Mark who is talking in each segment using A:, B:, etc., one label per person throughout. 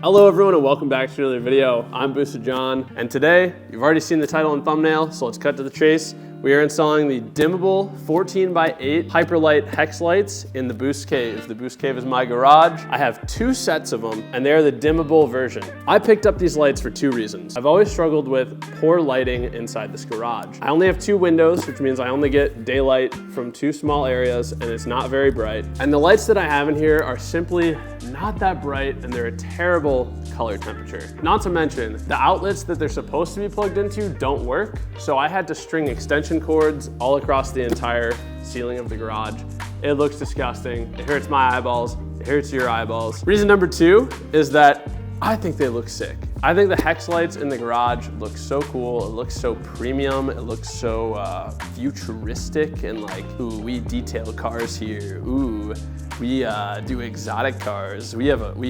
A: Hello everyone and welcome back to another video. I'm Boosted John, and today, you've already seen the title and thumbnail, so let's cut to the chase. We are installing the dimmable 14x8 Hyperlite Hex Lights in the Boost Cave. The Boost Cave is my garage. I have two sets of them, and they're the dimmable version. I picked up these lights for two reasons. I've always struggled with poor lighting inside this garage. I only have two windows, which means I only get daylight from two small areas, and it's not very bright. And the lights that I have in here are simply not that bright, and they're a terrible color temperature. Not to mention, the outlets that they're supposed to be plugged into don't work, so I had to string extension cords all across the entire ceiling of the garage. It looks disgusting. It hurts my eyeballs. It hurts your eyeballs. Reason number two is that I think they look sick. I think the Hex Lights in the garage look so cool. It looks so premium. It looks so futuristic and like, ooh, we detail cars here. Ooh, we do exotic cars. We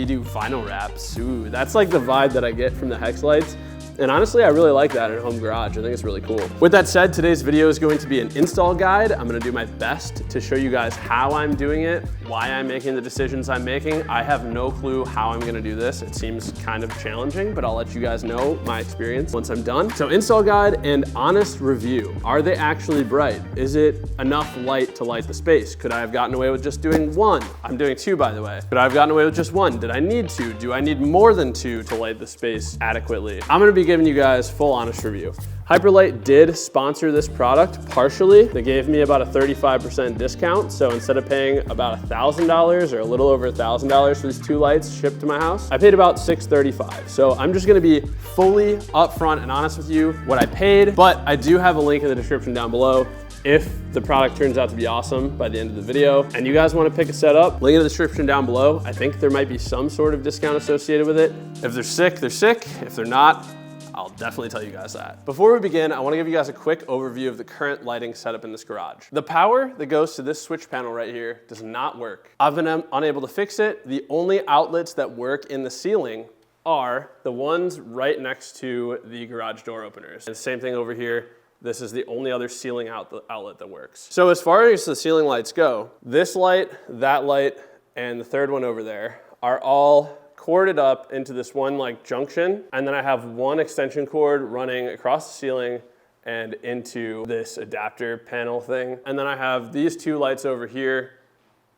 A: do vinyl wraps. Ooh, that's like the vibe that I get from the Hex Lights. And honestly, I really like that in a home garage. I think it's really cool. With that said, today's video is going to be an install guide. I'm gonna do my best to show you guys how I'm doing it, why I'm making the decisions I'm making. I have no clue how I'm gonna do this. It seems kind of challenging, but I'll let you guys know my experience once I'm done. So install guide and honest review. Are they actually bright? Is it enough light to light the space? Could I have gotten away with just doing one? I'm doing two, by the way. Could I have gotten away with just one? Did I need two? Do I need more than two to light the space adequately? I'm gonna be giving you guys full honest review. HyperliteLED did sponsor this product partially. They gave me about a 35% discount. So instead of paying about $1,000 or a little over $1,000 for these two lights shipped to my house, I paid about $635. So I'm just gonna be fully upfront and honest with you what I paid, but I do have a link in the description down below. If the product turns out to be awesome by the end of the video and you guys want to pick a setup, link in the description down below. I think there might be some sort of discount associated with it. If they're sick, they're sick. If they're not, I'll definitely tell you guys that. Before we begin, I want to give you guys a quick overview of the current lighting setup in this garage. The power that goes to this switch panel right here does not work. I've been unable to fix it. The only outlets that work in the ceiling are the ones right next to the garage door openers. And same thing over here. This is the only other ceiling outlet that works. So as far as the ceiling lights go, this light, that light, and the third one over there are all corded up into this one like junction. And then I have one extension cord running across the ceiling and into this adapter panel thing. And then I have these two lights over here.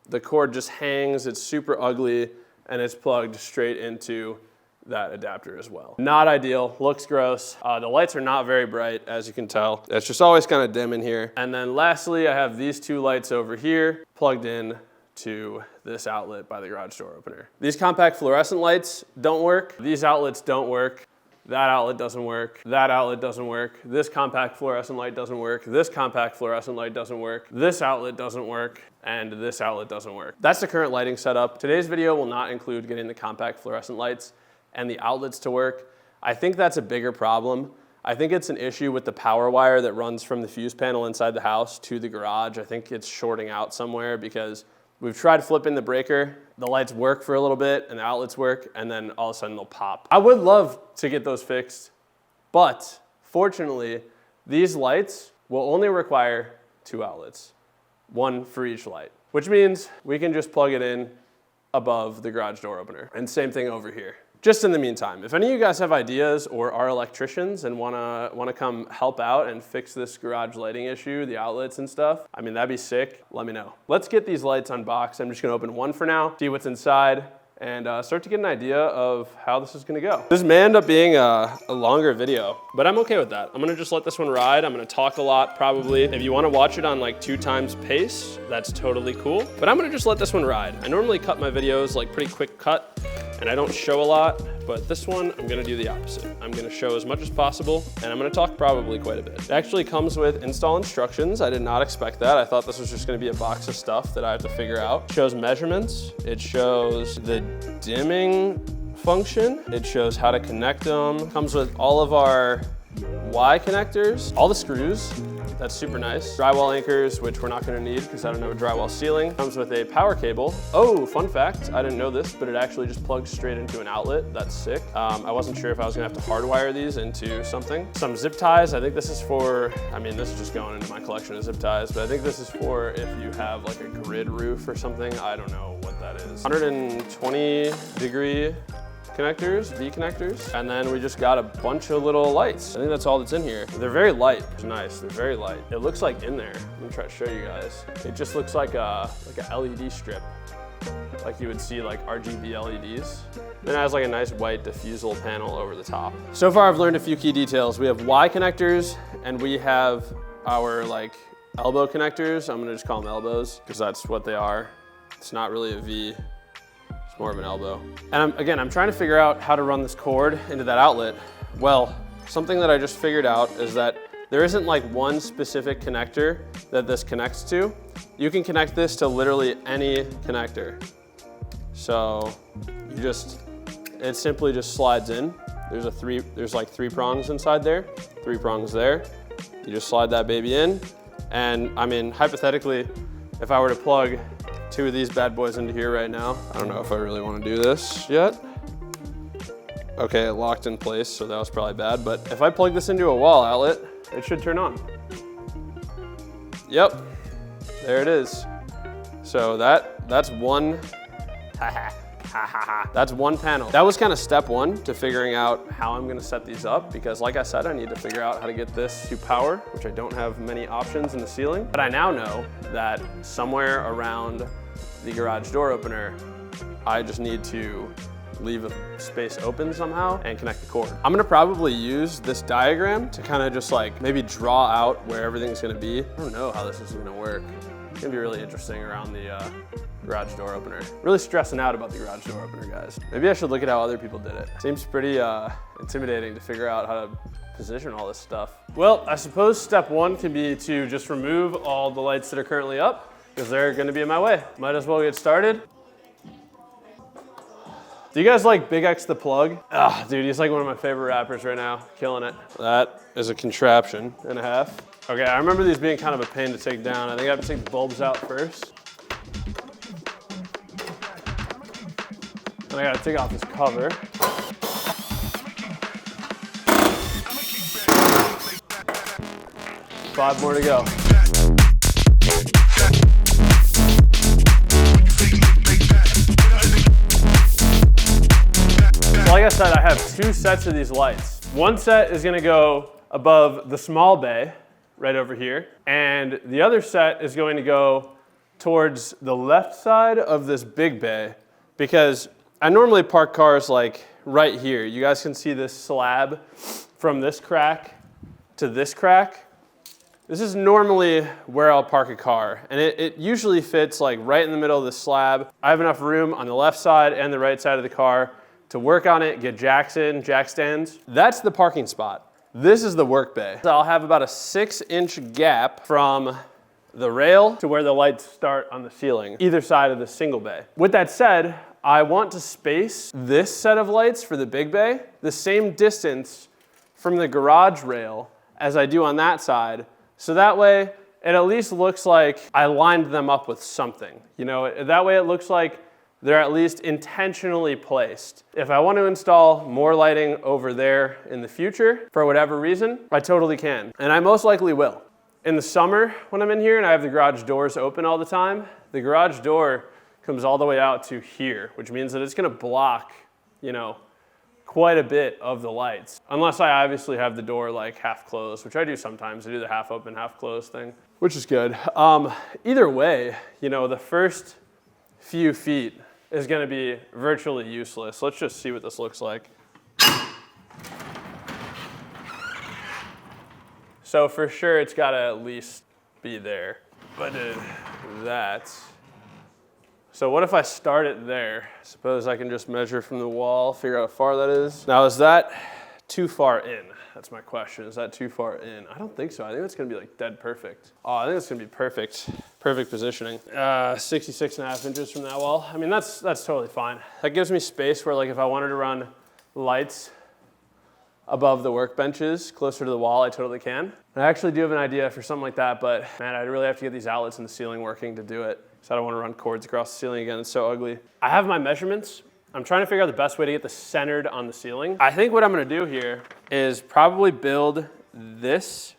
A: The cord just hangs, it's super ugly, and it's plugged straight into that adapter as well. Not ideal, looks gross. The lights are not very bright, as you can tell. It's just always kind of dim in here. And then lastly, I have these two lights over here plugged in to this outlet by the garage door opener. These compact fluorescent lights don't work. These outlets don't work. That outlet doesn't work. That outlet doesn't work. This compact fluorescent light doesn't work. This compact fluorescent light doesn't work. This outlet doesn't work. And this outlet doesn't work. That's the current lighting setup. Today's video will not include getting the compact fluorescent lights and the outlets to work. I think that's a bigger problem. I think it's an issue with the power wire that runs from the fuse panel inside the house to the garage. I think it's shorting out somewhere because we've tried flipping the breaker. The lights work for a little bit and the outlets work, and then all of a sudden they'll pop. I would love to get those fixed, but fortunately, these lights will only require two outlets, one for each light, which means we can just plug it in above the garage door opener. And same thing over here. Just in the meantime, if any of you guys have ideas or are electricians and wanna come help out and fix this garage lighting issue, the outlets and stuff, I mean, that'd be sick, let me know. Let's get these lights unboxed. I'm just gonna open one for now, see what's inside, and start to get an idea of how this is gonna go. This may end up being a longer video, but I'm okay with that. I'm gonna just let this one ride. I'm gonna talk a lot probably. If you wanna watch it on like 2 times pace, that's totally cool. But I'm gonna just let this one ride. I normally cut my videos like pretty quick cut, and I don't show a lot, but this one, I'm gonna do the opposite. I'm gonna show as much as possible, and I'm gonna talk probably quite a bit. It actually comes with install instructions. I did not expect that. I thought this was just gonna be a box of stuff that I have to figure out. It shows measurements. It shows the dimming function. It shows how to connect them. Comes with all of our Y connectors, all the screws. That's super nice. Drywall anchors, which we're not gonna need because I don't know a drywall ceiling. Comes with a power cable. Oh, fun fact, I didn't know this, but it actually just plugs straight into an outlet. That's sick. I wasn't sure if I was gonna have to hardwire these into something. Some zip ties, I think this is for, I mean, this is just going into my collection of zip ties, but I think this is for if you have like a grid roof or something. I don't know what that is. 120 degree connectors, V connectors, and then we just got a bunch of little lights. I think that's all that's in here. They're very light. It's nice. They're very light. It looks like in there. I'm gonna try to show you guys. It just looks like a LED strip, like you would see like RGB LEDs. Then it has like a nice white diffusal panel over the top. So far I've learned a few key details. We have Y connectors and we have our like elbow connectors. I'm gonna just call them elbows because that's what they are. It's not really a V, it's more of an elbow. And I'm trying to figure out how to run this cord into that outlet. Well, something that I just figured out is that there isn't like one specific connector that this connects to. You can connect this to literally any connector. So it simply just slides in. There's like 3 prongs inside there, 3 prongs there. You just slide that baby in. And I mean, hypothetically, if I were to plug 2 of these bad boys into here right now, I don't know if I really want to do this yet. Okay, it locked in place, so that was probably bad. But if I plug this into a wall outlet, it should turn on. Yep, there it is. So that's one, that's one panel. That was kind of step 1 to figuring out how I'm gonna set these up, because like I said, I need to figure out how to get this to power, which I don't have many options in the ceiling. But I now know that somewhere around the garage door opener, I just need to leave a space open somehow and connect the cord. I'm gonna probably use this diagram to kind of just like maybe draw out where everything's gonna be. I don't know how this is gonna work. It's gonna be really interesting around the garage door opener. Really stressing out about the garage door opener, guys. Maybe I should look at how other people did it. Seems pretty intimidating to figure out how to position all this stuff. Well, I suppose step 1 can be to just remove all the lights that are currently up, because they're gonna be in my way. Might as well get started. Do you guys like Big X the Plug? Ah, dude, he's like one of my favorite rappers right now, killing it. That is a contraption and a half. Okay, I remember these being kind of a pain to take down. I think I have to take the bulbs out first. And I gotta take off this cover. 5 more to go. Like I said, I have 2 sets of these lights. One set is gonna go above the small bay, right over here, and the other set is going to go towards the left side of this big bay, because I normally park cars like right here. You guys can see this slab from this crack to this crack. This is normally where I'll park a car, and it usually fits like right in the middle of the slab. I have enough room on the left side and the right side of the car to work on it, get jacks in, jack stands. That's the parking spot. This is the work bay. So I'll have about a 6-inch gap from the rail to where the lights start on the ceiling, either side of the single bay. With that said, I want to space this set of lights for the big bay the same distance from the garage rail as I do on that side, so that way it at least looks like I lined them up with something. You know, that way it looks like they're at least intentionally placed. If I want to install more lighting over there in the future, for whatever reason, I totally can. And I most likely will. In the summer, when I'm in here and I have the garage doors open all the time, the garage door comes all the way out to here, which means that it's gonna block, you know, quite a bit of the lights. Unless I obviously have the door like half closed, which I do sometimes. I do the half open, half closed thing, which is good. Either way, you know, the first few feet is gonna be virtually useless. Let's just see what this looks like. So for sure, it's gotta at least be there. But that. So what if I start it there? Suppose I can just measure from the wall, figure out how far that is. Now, is that too far in? That's my question. Is that too far in? I don't think so. I think it's gonna be like dead perfect. Oh, I think it's gonna be perfect. Perfect positioning. 66.5 inches from that wall. I mean, that's totally fine. That gives me space where like if I wanted to run lights above the workbenches, closer to the wall, I totally can. And I actually do have an idea for something like that, but man, I'd really have to get these outlets in the ceiling working to do it. So I don't want to run cords across the ceiling again, it's so ugly. I have my measurements. I'm trying to figure out the best way to get this centered on the ceiling. I think what I'm gonna do here is probably build this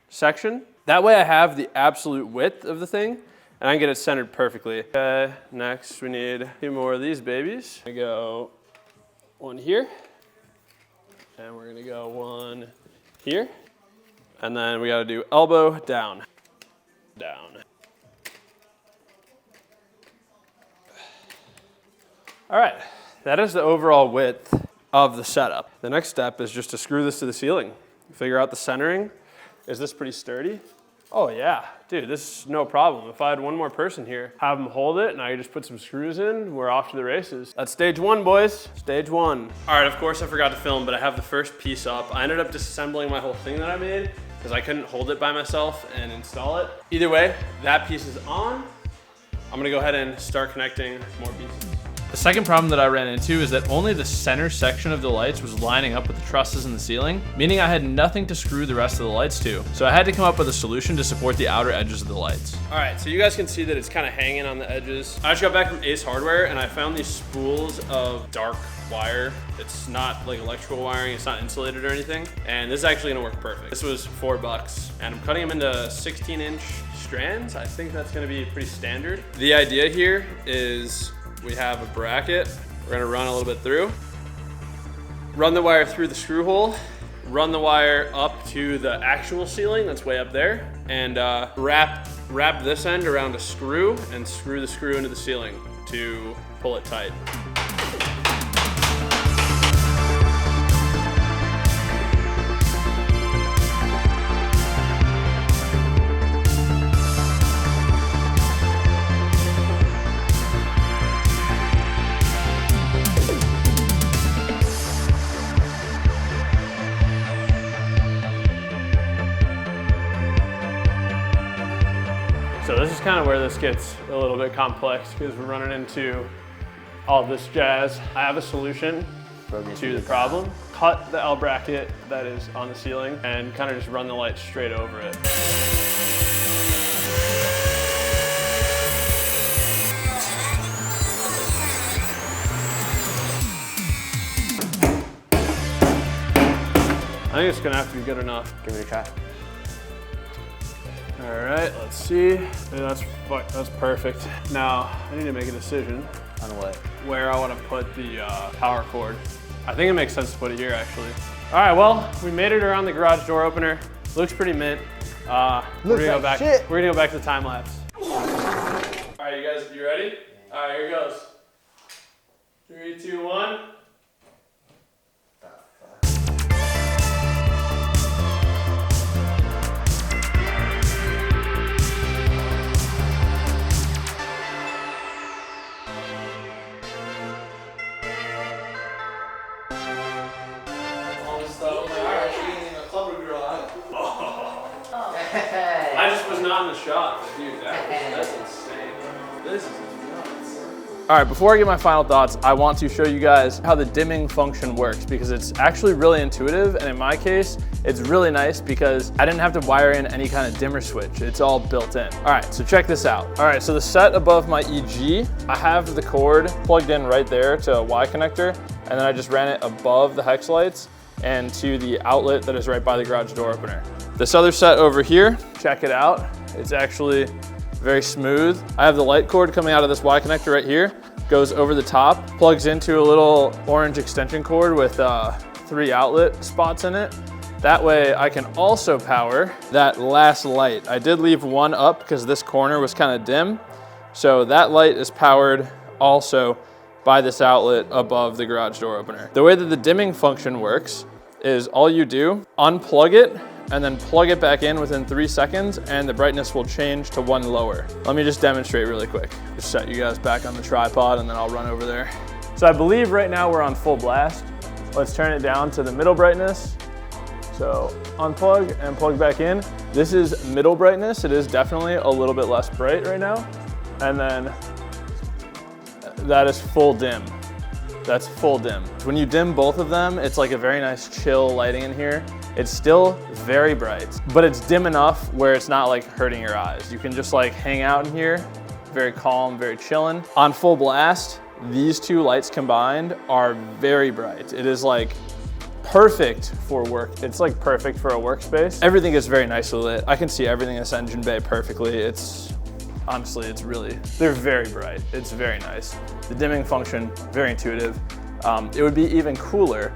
A: section. That way I have the absolute width of the thing, and I can get it centered perfectly. Okay, next we need a few more of these babies. I go one here, and we're gonna go one here, and then we gotta do elbow down, down. All right, that is the overall width of the setup. The next step is just to screw this to the ceiling. Figure out the centering. Is this pretty sturdy? Oh yeah, dude, this is no problem. If I had one more person here, have them hold it, and I just put some screws in, we're off to the races. That's stage one, boys, stage one. All right, of course I forgot to film, but I have the first piece up. I ended up disassembling my whole thing that I made because I couldn't hold it by myself and install it. Either way, that piece is on. I'm gonna go ahead and start connecting more pieces. The second problem that I ran into is that only the center section of the lights was lining up with the trusses in the ceiling, meaning I had nothing to screw the rest of the lights to. So I had to come up with a solution to support the outer edges of the lights. All right, so you guys can see that it's kind of hanging on the edges. I just got back from Ace Hardware and I found these spools of dark wire. It's not like electrical wiring, it's not insulated or anything. And this is actually gonna work perfect. This was $4 and I'm cutting them into 16-inch strands. I think that's gonna be pretty standard. The idea here is we have a bracket. We're gonna run a little bit through. Run the wire through the screw hole. Run the wire up to the actual ceiling that's way up there. And wrap this end around a screw and screw the screw into the ceiling to pull it tight. So this is kind of where this gets a little bit complex because we're running into all this jazz. I have a solution to the problem. Cut the L bracket that is on the ceiling and kind of just run the light straight over it. I think it's gonna have to be good enough.
B: Give it a try.
A: All right, let's see. That's perfect. Now, I need to make a decision.
B: On what?
A: Where I want to put the power cord. I think it makes sense to put it here, actually. All right, well, we made it around the garage door opener. Looks pretty mint. We're gonna go back to the time lapse. All right, you guys, you ready? All right, here it goes. 3, 2, 1. I just was not in the shot. Dude, that's insane. This is nuts. All right, before I get my final thoughts, I want to show you guys how the dimming function works because it's actually really intuitive. And in my case, it's really nice because I didn't have to wire in any kind of dimmer switch. It's all built in. All right, so check this out. All right, so the set above my EG, I have the cord plugged in right there to a Y connector. And then I just ran it above the hex lights and to the outlet that is right by the garage door opener. This other set over here, check it out. It's actually very smooth. I have the light cord coming out of this Y connector right here, goes over the top, plugs into a little orange extension cord with 3 outlet spots in it. That way I can also power that last light. I did leave one up because this corner was kind of dim. So that light is powered also by this outlet above the garage door opener. The way that the dimming function works is all you do, unplug it and then plug it back in within 3 seconds and the brightness will change to 1 lower. Let me just demonstrate really quick. Just set you guys back on the tripod and then I'll run over there. So I believe right now we're on full blast. Let's turn it down to the middle brightness. So unplug and plug back in. This is middle brightness. It is definitely a little bit less bright right now. And then that is full dim. That's full dim. When you dim both of them, it's like a very nice chill lighting in here. It's still very bright, but it's dim enough where it's not like hurting your eyes. You can just like hang out in here, very calm, very chillin'. On full blast, these 2 lights combined are very bright. It is like perfect for work. It's like perfect for a workspace. Everything is very nicely lit. I can see everything in this engine bay perfectly.
B: honestly, they're very bright. It's very nice. The dimming function, very intuitive. It would be even cooler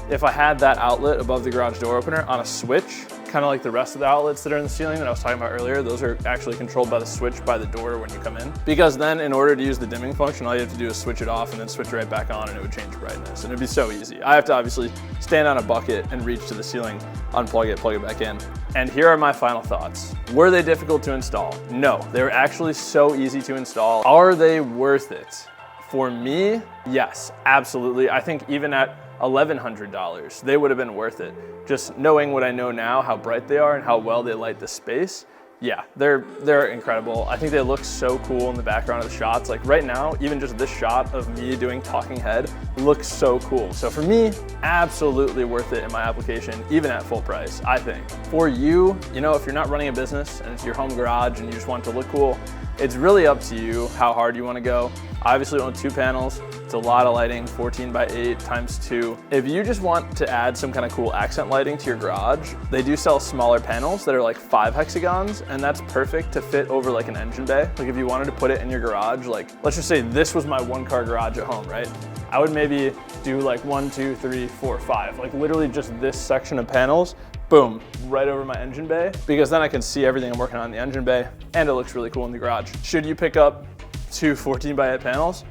B: if I had that outlet above the garage door opener on a switch, kind of like the rest of the outlets that are in the ceiling that I was talking about earlier. Those are actually controlled by the switch by the door when you come in. Because then in order to use the dimming function, all you have to do is switch it off and then switch it right back on and it would change brightness. And it'd be so easy. I have to obviously stand on a bucket and reach to the ceiling, unplug it, plug it back in. And here are my final thoughts. Were they difficult to install? No, they were actually so easy to install. Are they worth it? For me, yes, absolutely. I think even at $1,100, they would have been worth it. Just knowing what I know now, how bright they are and how well they light the space, yeah, they're incredible. I think they look so cool in the background of the shots. Like right now, even just this shot of me doing talking head looks so cool. So for me, absolutely worth it in my application, even at full price, I think. For you, you know, if you're not running a business and it's your home garage and you just want it to look cool, it's really up to you how hard you want to go. I obviously own 2 panels. It's a lot of lighting, 14 by 8 times 2. If you just want to add some kind of cool accent lighting to your garage, they do sell smaller panels that are like 5 hexagons, and that's perfect to fit over like an engine bay. Like if you wanted to put it in your garage, like let's just say this was my 1-car garage at home, right? I would maybe do like 1, 2, 3, 4, 5, like literally just this section of panels, boom, right over my engine bay, because then I can see everything I'm working on in the engine bay, and it looks really cool in the garage. Should you pick up 2 14 by 8 panels?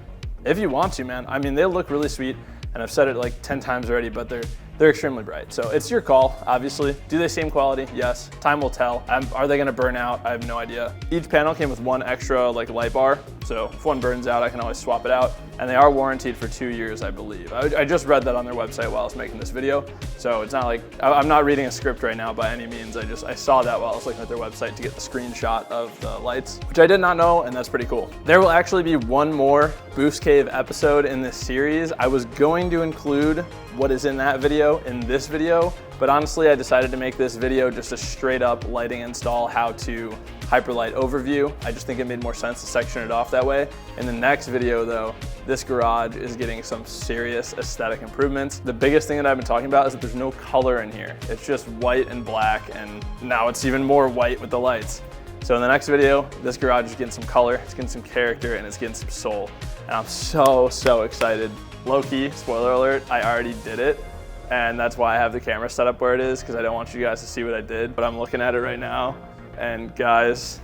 B: If you want to, man. I mean, they look really sweet, and I've said it like 10 times already, but they're extremely bright. So it's your call, obviously. Do they same quality? Yes. Time will tell. Are they gonna burn out? I have no idea. Each panel came with 1 extra like light bar, so if one burns out, I can always swap it out. And they are warranted for 2 years, I believe. I just read that on their website while I was making this video, so it's not like, I'm not reading a script right now by any means. I saw that while I was looking at their website to get the screenshot of the lights, which I did not know, and that's pretty cool. There will actually be one more Boost Cave episode in this series. I was going to include what is in that video in this video, but honestly, I decided to make this video just a straight up lighting install how-to Hyperlite overview. I just think it made more sense to section it off that way. In the next video though, this garage is getting some serious aesthetic improvements. The biggest thing that I've been talking about is that there's no color in here. It's just white and black, and now it's even more white with the lights. So in the next video, this garage is getting some color, it's getting some character, and it's getting some soul. And I'm so excited. Low-key, spoiler alert, I already did it. And that's why I have the camera set up where it is, because I don't want you guys to see what I did. But I'm looking at it right now, and guys,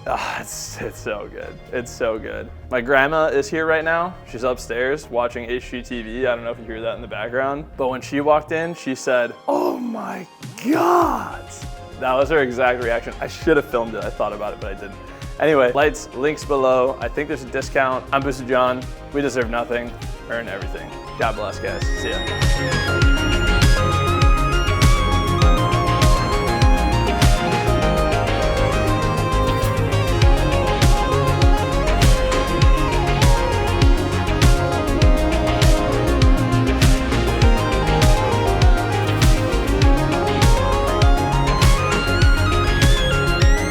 B: it's so good. It's so good. My grandma is here right now. She's upstairs watching HGTV. I don't know if you hear that in the background. But when she walked in, she said, "Oh my God." That was her exact reaction. I should have filmed it. I thought about it, but I didn't. Anyway, lights, links below. I think there's a discount. I'm Boosted John. We deserve nothing, earn everything. God bless, guys. See ya.